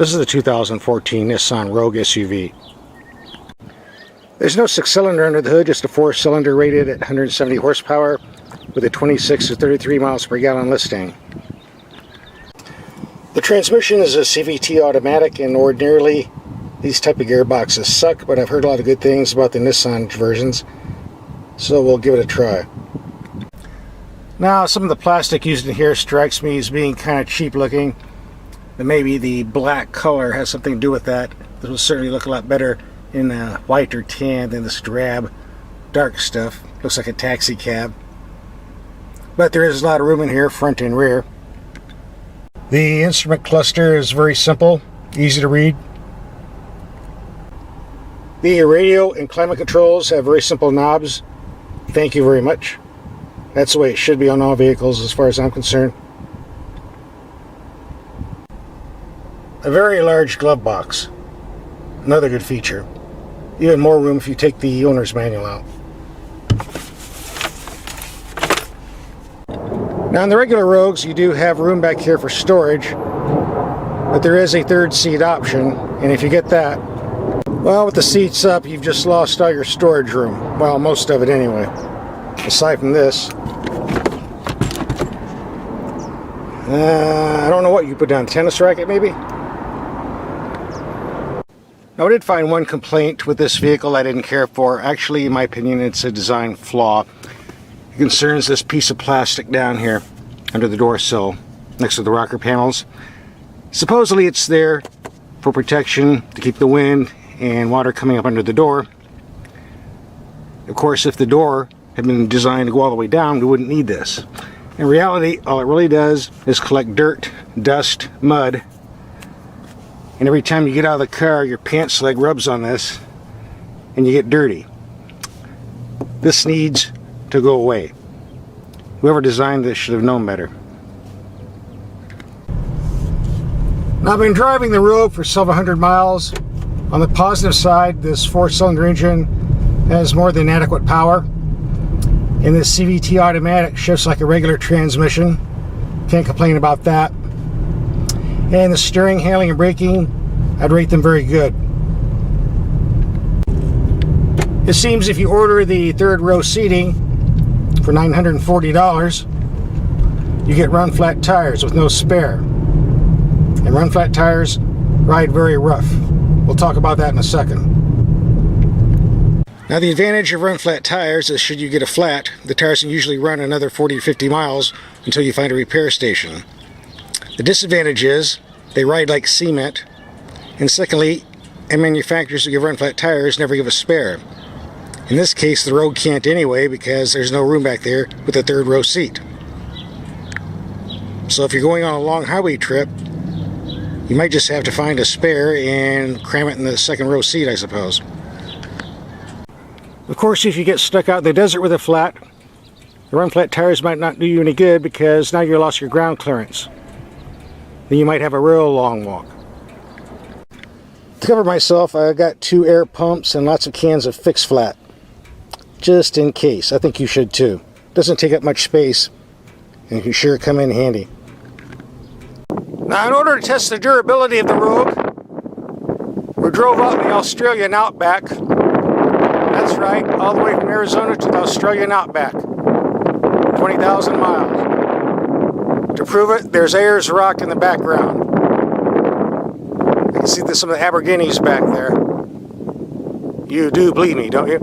This is the 2014 Nissan Rogue SUV. There's no 6-cylinder under the hood, just a 4-cylinder rated at 170 horsepower with a 26 to 33 miles per gallon listing. The transmission is a CVT automatic, and ordinarily these type of gearboxes suck, but I've heard a lot of good things about the Nissan versions, so we'll give it a try. Now, some of the plastic used in here strikes me as being kind of cheap looking. And maybe the black color has something to do with that. This will certainly look a lot better in white or tan than this drab, dark stuff. Looks like a taxi cab. But there is a lot of room in here, front and rear. The instrument cluster is very simple, easy to read. The radio and climate controls have very simple knobs. Thank you very much. That's the way it should be on all vehicles as far as I'm concerned. A very large glove box. Another good feature. Even more room if you take the owner's manual out. Now in the regular Rogues you do have room back here for storage, but there is a third seat option, and if you get that, well, with the seats up you've just lost all your storage room. Well, most of it anyway. Aside from this, I don't know what you put down, tennis racket maybe? Now, I did find one complaint with this vehicle I didn't care for. Actually, in my opinion, it's a design flaw. It concerns this piece of plastic down here under the door sill next to the rocker panels. Supposedly it's there for protection to keep the wind and water coming up under the door. Of course, if the door had been designed to go all the way down, we wouldn't need this. In reality, all it really does is collect dirt, dust, mud, and every time you get out of the car, your pants leg rubs on this and you get dirty. This needs to go away. Whoever designed this should have known better. Now, I've been driving the Rogue for several hundred miles. On the positive side, this 4-cylinder engine has more than adequate power. And this CVT automatic shifts like a regular transmission. Can't complain about that. And the steering, handling, and braking, I'd rate them very good. It seems if you order the third row seating for $940, you get run flat tires with no spare. And run flat tires ride very rough. We'll talk about that in a second. Now, the advantage of run flat tires is should you get a flat, the tires can usually run another 40 to 50 miles until you find a repair station. The disadvantage is they ride like cement, and secondly, manufacturers who give run flat tires never give a spare. In this case, the Rogue can't anyway because there's no room back there with a third row seat. So if you're going on a long highway trip, you might just have to find a spare and cram it in the second row seat, I suppose. Of course, if you get stuck out in the desert with a flat, the run flat tires might not do you any good because now you lost your ground clearance. Then you might have a real long walk. To cover myself, I got 2 air pumps and lots of cans of Fix Flat. Just in case. I think you should too. Doesn't take up much space and can sure come in handy. Now, in order to test the durability of the Rogue, we drove out in the Australian outback. That's right, all the way from Arizona to the Australian outback. 20,000 miles. To prove it, there's Ayers Rock in the background. You can see some of the Aborigines back there. You do believe me, don't you?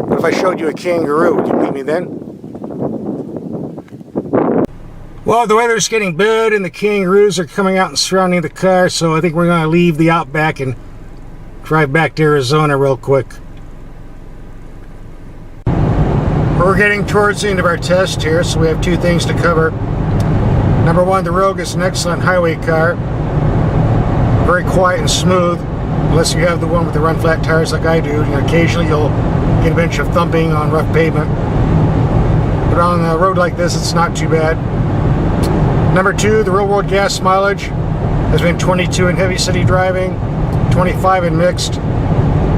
What if I showed you a kangaroo? Would you believe me then? Well, the weather's getting good and the kangaroos are coming out and surrounding the car, so I think we're going to leave the outback and drive back to Arizona real quick. We're getting towards the end of our test here, so we have 2 things to cover. Number 1, the Rogue is an excellent highway car. Very quiet and smooth, unless you have the one with the run flat tires like I do. Occasionally you'll get a bunch of thumping on rough pavement. But on a road like this, it's not too bad. Number 2, the real world gas mileage has been 22 in heavy city driving, 25 in mixed,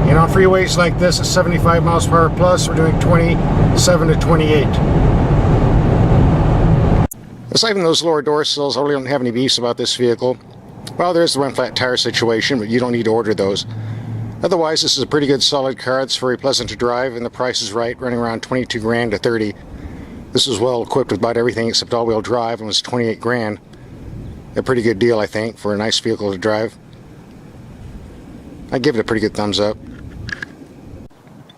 and on freeways like this at 75 miles per hour plus, we're doing 27 to 28. Aside from those lower door sills, I really don't have any beefs about this vehicle. Well, there's the run flat tire situation, but you don't need to order those. Otherwise, this is a pretty good solid car. It's very pleasant to drive, and the price is right, running around 22 grand to 30. This is well equipped with about everything except all-wheel drive, and was 28 grand. A pretty good deal, I think, for a nice vehicle to drive. I'd give it a pretty good thumbs up.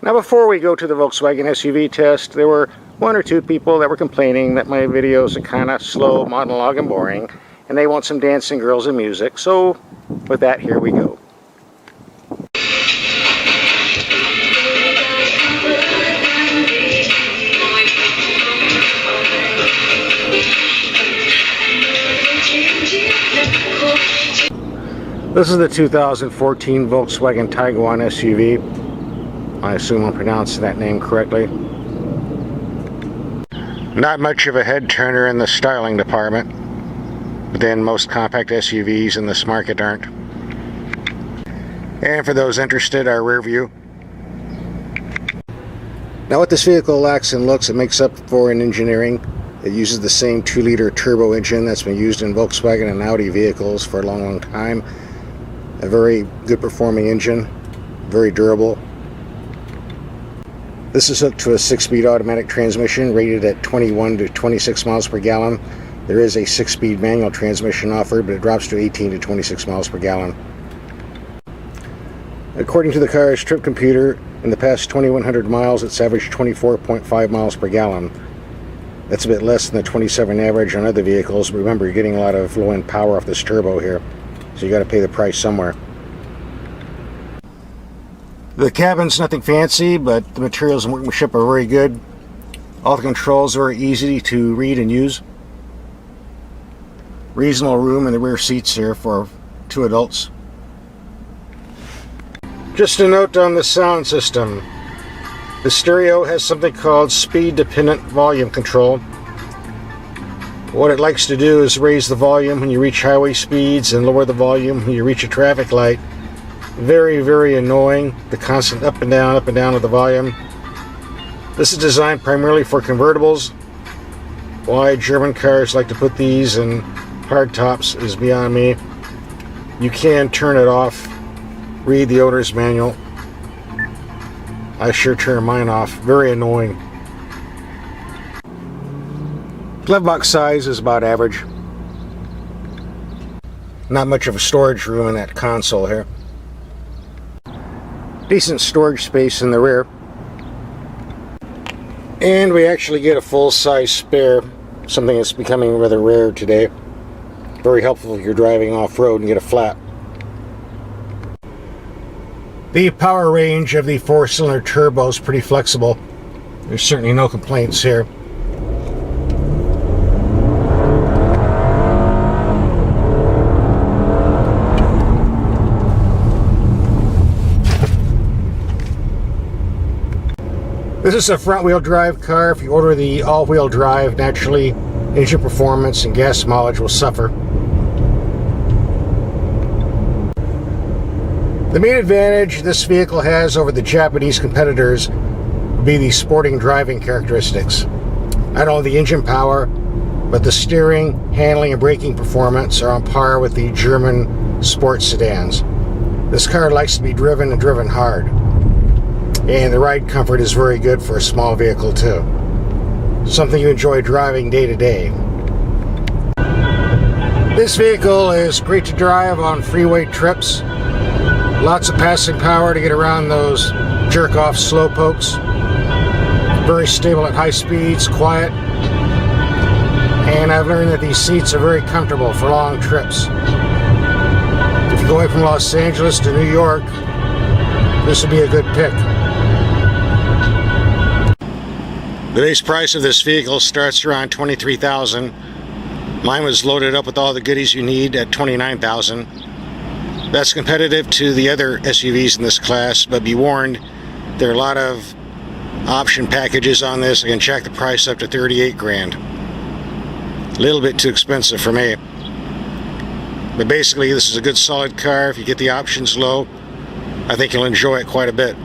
Now, before we go to the Volkswagen SUV test, there were one or two people that were complaining that my videos are kind of slow, monologue, and boring, and they want some dancing girls and music. So, with that, here we go. This is the 2014 Volkswagen Tiguan SUV. I assume I'm pronouncing that name correctly. Not much of a head turner in the styling department, but then most compact SUVs in this market aren't. And for those interested, our rear view. Now, what this vehicle lacks in looks, it makes up for in engineering. It uses the same 2-liter turbo engine that's been used in Volkswagen and Audi vehicles for a long, long time. A very good performing engine, very durable. This is hooked to a 6-speed automatic transmission rated at 21 to 26 miles per gallon. There is a 6-speed manual transmission offered, but it drops to 18 to 26 miles per gallon. According to the car's trip computer, in the past 2,100 miles, it's averaged 24.5 miles per gallon. That's a bit less than the 27 average on other vehicles. Remember, you're getting a lot of low-end power off this turbo here, so you got to pay the price somewhere. The cabin's nothing fancy, but the materials and workmanship are very good. All the controls are very easy to read and use. Reasonable room in the rear seats here for 2 adults. Just a note on the sound system. The stereo has something called speed-dependent volume control. What it likes to do is raise the volume when you reach highway speeds and lower the volume when you reach a traffic light. Very, very annoying, the constant up and down of the volume. This is designed primarily for convertibles. Why German cars like to put these in hardtops is beyond me. You can turn it off. Read the owner's manual. I sure turn mine off. Very annoying. Glovebox size is about average. Not much of a storage room in that console here. Decent storage space in the rear. And we actually get a full-size spare, something that's becoming rather rare today. Very helpful if you're driving off-road and get a flat. The power range of the 4-cylinder turbo is pretty flexible. There's certainly no complaints here. This is a front-wheel drive car. If you order the all-wheel drive, naturally, engine performance and gas mileage will suffer. The main advantage this vehicle has over the Japanese competitors would be the sporting driving characteristics. Not only the engine power, but the steering, handling, and braking performance are on par with the German sports sedans. This car likes to be driven and driven hard. And the ride comfort is very good for a small vehicle too. Something you enjoy driving day to day. This vehicle is great to drive on freeway trips. Lots of passing power to get around those jerk-off slow pokes. Very stable at high speeds, quiet. And I've learned that these seats are very comfortable for long trips. If you're going from Los Angeles to New York, this would be a good pick. The base price of this vehicle starts around $23,000. Mine was loaded up with all the goodies you need at $29,000. That's competitive to the other SUVs in this class, but be warned, there are a lot of option packages on this. I can check the price up to 38 grand. A little bit too expensive for me. But basically, this is a good solid car. If you get the options low, I think you'll enjoy it quite a bit.